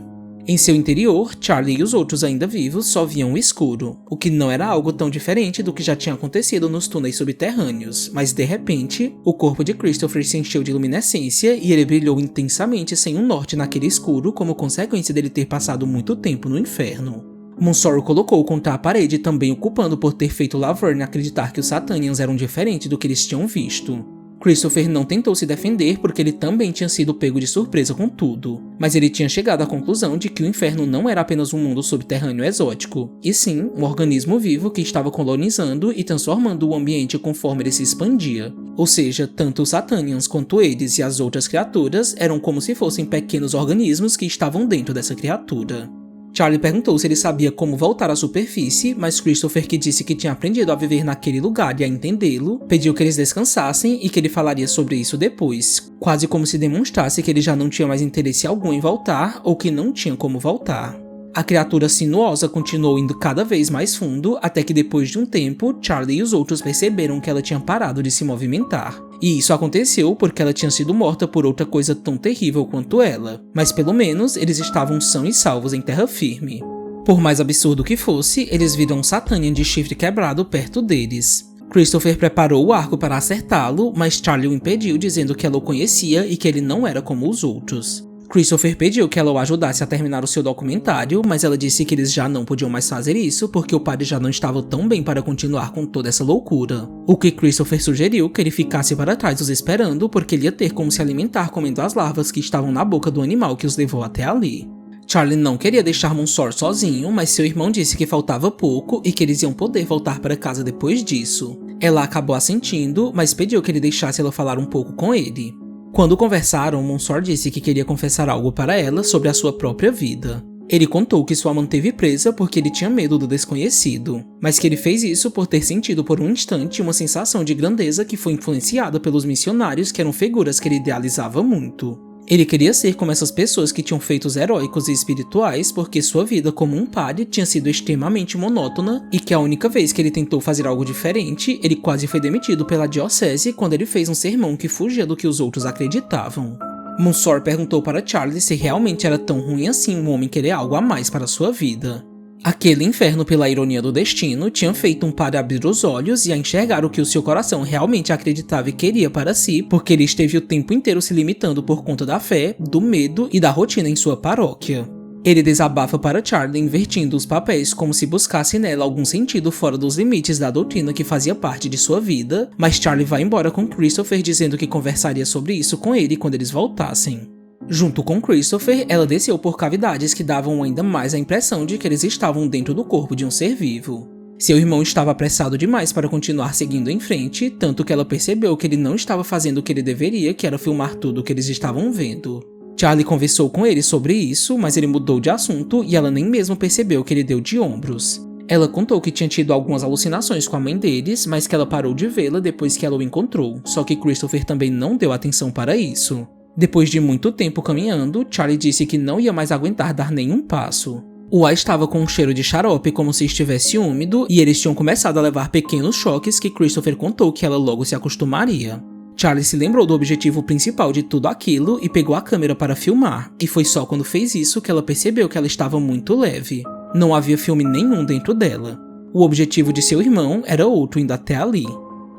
Em seu interior, Charlie e os outros ainda vivos só viam o escuro, o que não era algo tão diferente do que já tinha acontecido nos túneis subterrâneos, mas de repente, o corpo de Christopher se encheu de luminescência e ele brilhou intensamente sem um norte naquele escuro como consequência dele ter passado muito tempo no inferno. Monsor o colocou contra a parede, também o culpando por ter feito Laverne acreditar que os Sathanians eram diferentes do que eles tinham visto. Christopher não tentou se defender porque ele também tinha sido pego de surpresa com tudo, mas ele tinha chegado à conclusão de que o inferno não era apenas um mundo subterrâneo exótico, e sim um organismo vivo que estava colonizando e transformando o ambiente conforme ele se expandia. Ou seja, tanto os Sathanians quanto eles e as outras criaturas eram como se fossem pequenos organismos que estavam dentro dessa criatura. Charlie perguntou se ele sabia como voltar à superfície, mas Christopher, que disse que tinha aprendido a viver naquele lugar e a entendê-lo, pediu que eles descansassem e que ele falaria sobre isso depois, quase como se demonstrasse que ele já não tinha mais interesse algum em voltar ou que não tinha como voltar. A criatura sinuosa continuou indo cada vez mais fundo, até que depois de um tempo, Charlie e os outros perceberam que ela tinha parado de se movimentar. E isso aconteceu porque ela tinha sido morta por outra coisa tão terrível quanto ela, mas pelo menos eles estavam sãos e salvos em terra firme. Por mais absurdo que fosse, eles viram um Satanian de chifre quebrado perto deles. Christopher preparou o arco para acertá-lo, mas Charlie o impediu, dizendo que ela o conhecia e que ele não era como os outros. Christopher pediu que ela o ajudasse a terminar o seu documentário, mas ela disse que eles já não podiam mais fazer isso porque o padre já não estava tão bem para continuar com toda essa loucura. O que Christopher sugeriu que ele ficasse para trás os esperando porque ele ia ter como se alimentar comendo as larvas que estavam na boca do animal que os levou até ali. Charlie não queria deixar Monsor sozinho, mas seu irmão disse que faltava pouco e que eles iam poder voltar para casa depois disso. Ela acabou assentindo, mas pediu que ele deixasse ela falar um pouco com ele. Quando conversaram, Monsor disse que queria confessar algo para ela sobre a sua própria vida. Ele contou que sua manteve presa porque ele tinha medo do desconhecido, mas que ele fez isso por ter sentido por um instante uma sensação de grandeza que foi influenciada pelos missionários que eram figuras que ele idealizava muito. Ele queria ser como essas pessoas que tinham feitos heróicos e espirituais porque sua vida como um padre tinha sido extremamente monótona e que a única vez que ele tentou fazer algo diferente, ele quase foi demitido pela diocese quando ele fez um sermão que fugia do que os outros acreditavam. Monsor perguntou para Charlie se realmente era tão ruim assim um homem querer algo a mais para sua vida. Aquele inferno, pela ironia do destino, tinha feito um padre abrir os olhos e a enxergar o que o seu coração realmente acreditava e queria para si, porque ele esteve o tempo inteiro se limitando por conta da fé, do medo e da rotina em sua paróquia. Ele desabafa para Charlie invertindo os papéis como se buscasse nela algum sentido fora dos limites da doutrina que fazia parte de sua vida, mas Charlie vai embora com Christopher dizendo que conversaria sobre isso com ele quando eles voltassem. Junto com Christopher, ela desceu por cavidades que davam ainda mais a impressão de que eles estavam dentro do corpo de um ser vivo. Seu irmão estava apressado demais para continuar seguindo em frente, tanto que ela percebeu que ele não estava fazendo o que ele deveria, que era filmar tudo o que eles estavam vendo. Charlie conversou com ele sobre isso, mas ele mudou de assunto e ela nem mesmo percebeu que ele deu de ombros. Ela contou que tinha tido algumas alucinações com a mãe deles, mas que ela parou de vê-la depois que ela o encontrou, só que Christopher também não deu atenção para isso. Depois de muito tempo caminhando, Charlie disse que não ia mais aguentar dar nenhum passo. O ar estava com um cheiro de xarope como se estivesse úmido e eles tinham começado a levar pequenos choques que Christopher contou que ela logo se acostumaria. Charlie se lembrou do objetivo principal de tudo aquilo e pegou a câmera para filmar, e foi só quando fez isso que ela percebeu que ela estava muito leve. Não havia filme nenhum dentro dela. O objetivo de seu irmão era outro indo até ali.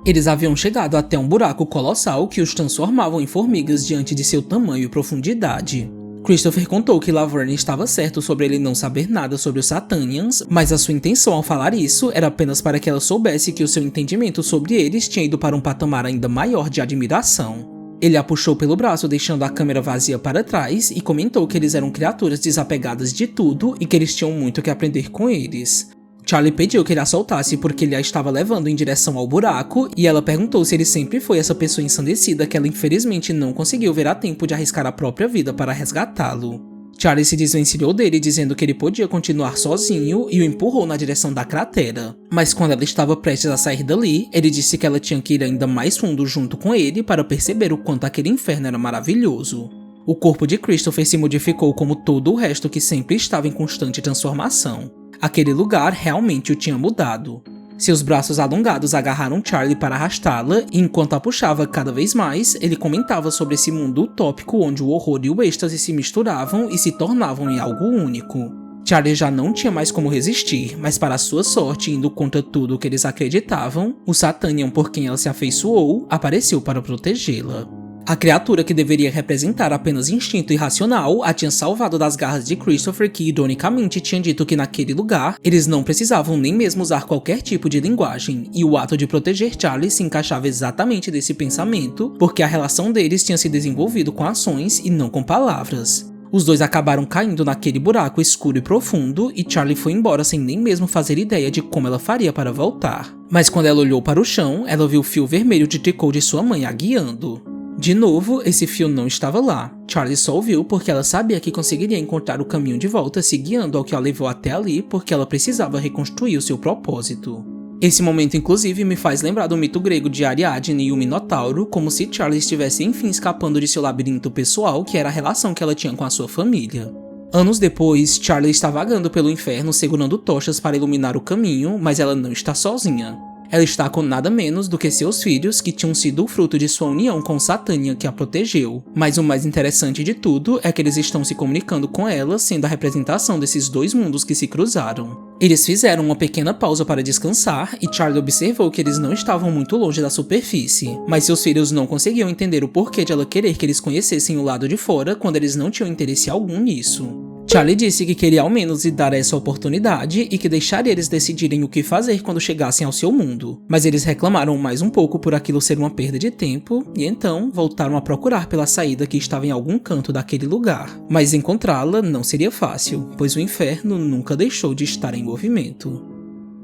Eles haviam chegado até um buraco colossal que os transformavam em formigas diante de seu tamanho e profundidade. Christopher contou que Laverne estava certo sobre ele não saber nada sobre os Satanians, mas a sua intenção ao falar isso era apenas para que ela soubesse que o seu entendimento sobre eles tinha ido para um patamar ainda maior de admiração. Ele a puxou pelo braço, deixando a câmera vazia para trás, e comentou que eles eram criaturas desapegadas de tudo e que eles tinham muito que aprender com eles. Charlie pediu que ele a soltasse porque ele a estava levando em direção ao buraco, e ela perguntou se ele sempre foi essa pessoa ensandecida que ela infelizmente não conseguiu ver a tempo de arriscar a própria vida para resgatá-lo. Charlie se desvencilhou dele dizendo que ele podia continuar sozinho e o empurrou na direção da cratera. Mas quando ela estava prestes a sair dali, ele disse que ela tinha que ir ainda mais fundo junto com ele para perceber o quanto aquele inferno era maravilhoso. O corpo de Christopher se modificou como todo o resto que sempre estava em constante transformação. Aquele lugar realmente o tinha mudado. Seus braços alongados agarraram Charlie para arrastá-la, e enquanto a puxava cada vez mais, ele comentava sobre esse mundo utópico onde o horror e o êxtase se misturavam e se tornavam em algo único. Charlie já não tinha mais como resistir, mas para sua sorte, indo contra tudo o que eles acreditavam, o Satanian por quem ela se afeiçoou apareceu para protegê-la. A criatura que deveria representar apenas instinto irracional a tinha salvado das garras de Christopher, que ironicamente tinha dito que naquele lugar eles não precisavam nem mesmo usar qualquer tipo de linguagem, e o ato de proteger Charlie se encaixava exatamente desse pensamento, porque a relação deles tinha se desenvolvido com ações e não com palavras. Os dois acabaram caindo naquele buraco escuro e profundo, e Charlie foi embora sem nem mesmo fazer ideia de como ela faria para voltar. Mas quando ela olhou para o chão, ela viu o fio vermelho de tricô de sua mãe a guiando. De novo, esse fio não estava lá. Charlie só o viu porque ela sabia que conseguiria encontrar o caminho de volta se guiando ao que a levou até ali, porque ela precisava reconstruir o seu propósito. Esse momento inclusive me faz lembrar do mito grego de Ariadne e o Minotauro, como se Charlie estivesse enfim escapando de seu labirinto pessoal, que era a relação que ela tinha com a sua família. Anos depois, Charlie está vagando pelo inferno segurando tochas para iluminar o caminho, mas ela não está sozinha. Ela está com nada menos do que seus filhos, que tinham sido o fruto de sua união com Satânia, que a protegeu. Mas o mais interessante de tudo é que eles estão se comunicando com ela, sendo a representação desses dois mundos que se cruzaram. Eles fizeram uma pequena pausa para descansar e Charlie observou que eles não estavam muito longe da superfície, mas seus filhos não conseguiam entender o porquê de ela querer que eles conhecessem o lado de fora quando eles não tinham interesse algum nisso. Charlie disse que queria ao menos lhe dar essa oportunidade e que deixaria eles decidirem o que fazer quando chegassem ao seu mundo, mas eles reclamaram mais um pouco por aquilo ser uma perda de tempo e então voltaram a procurar pela saída que estava em algum canto daquele lugar, mas encontrá-la não seria fácil, pois o inferno nunca deixou de estar em movimento.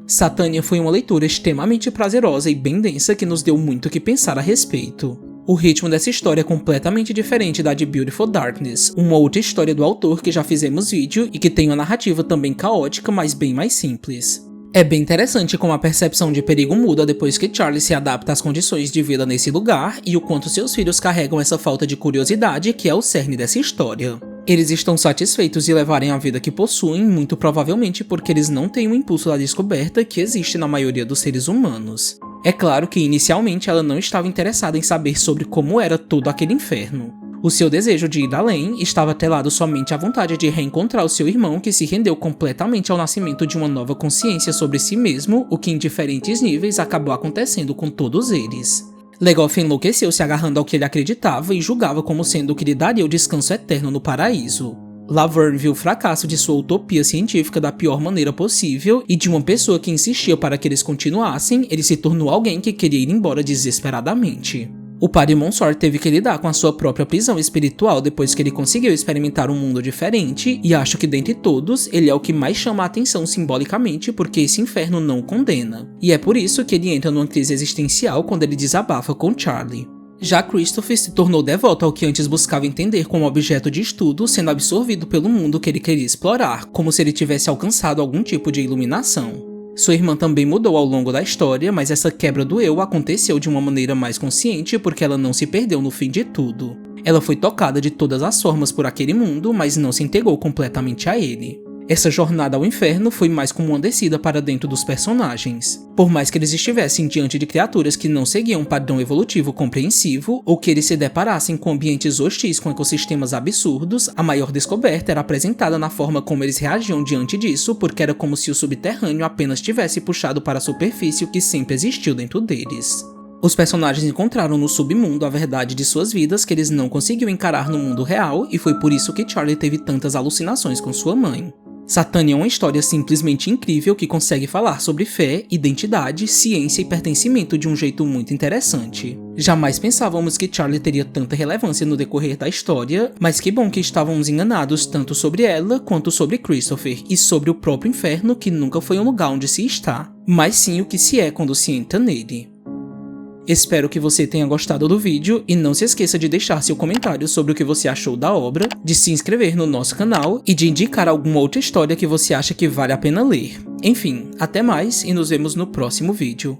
Satânia foi uma leitura extremamente prazerosa e bem densa que nos deu muito o que pensar a respeito. O ritmo dessa história é completamente diferente da de Beautiful Darkness, uma outra história do autor que já fizemos vídeo e que tem uma narrativa também caótica, mas bem mais simples. É bem interessante como a percepção de perigo muda depois que Charlie se adapta às condições de vida nesse lugar e o quanto seus filhos carregam essa falta de curiosidade que é o cerne dessa história. Eles estão satisfeitos de levarem a vida que possuem, muito provavelmente porque eles não têm o impulso da descoberta que existe na maioria dos seres humanos. É claro que inicialmente ela não estava interessada em saber sobre como era todo aquele inferno. O seu desejo de ir além estava atrelado somente à vontade de reencontrar o seu irmão que se rendeu completamente ao nascimento de uma nova consciência sobre si mesmo, o que em diferentes níveis acabou acontecendo com todos eles. Legoff enlouqueceu se agarrando ao que ele acreditava e julgava como sendo o que lhe daria o descanso eterno no paraíso. Laverne viu o fracasso de sua utopia científica da pior maneira possível e de uma pessoa que insistia para que eles continuassem, ele se tornou alguém que queria ir embora desesperadamente. O padre Monsor teve que lidar com a sua própria prisão espiritual depois que ele conseguiu experimentar um mundo diferente e acho que dentre todos, ele é o que mais chama a atenção simbolicamente porque esse inferno não o condena. E é por isso que ele entra numa crise existencial quando ele desabafa com Charlie. Já Christopher se tornou devoto ao que antes buscava entender como objeto de estudo, sendo absorvido pelo mundo que ele queria explorar, como se ele tivesse alcançado algum tipo de iluminação. Sua irmã também mudou ao longo da história, mas essa quebra do eu aconteceu de uma maneira mais consciente porque ela não se perdeu no fim de tudo. Ela foi tocada de todas as formas por aquele mundo, mas não se integrou completamente a ele. Essa jornada ao inferno foi mais como uma descida para dentro dos personagens. Por mais que eles estivessem diante de criaturas que não seguiam um padrão evolutivo compreensivo, ou que eles se deparassem com ambientes hostis com ecossistemas absurdos, a maior descoberta era apresentada na forma como eles reagiam diante disso, porque era como se o subterrâneo apenas tivesse puxado para a superfície o que sempre existiu dentro deles. Os personagens encontraram no submundo a verdade de suas vidas que eles não conseguiam encarar no mundo real, e foi por isso que Charlie teve tantas alucinações com sua mãe. Satânia é uma história simplesmente incrível que consegue falar sobre fé, identidade, ciência e pertencimento de um jeito muito interessante. Jamais pensávamos que Charlie teria tanta relevância no decorrer da história, mas que bom que estávamos enganados tanto sobre ela quanto sobre Christopher e sobre o próprio inferno, que nunca foi um lugar onde se está, mas sim o que se é quando se entra nele. Espero que você tenha gostado do vídeo e não se esqueça de deixar seu comentário sobre o que você achou da obra, de se inscrever no nosso canal e de indicar alguma outra história que você acha que vale a pena ler. Enfim, até mais e nos vemos no próximo vídeo.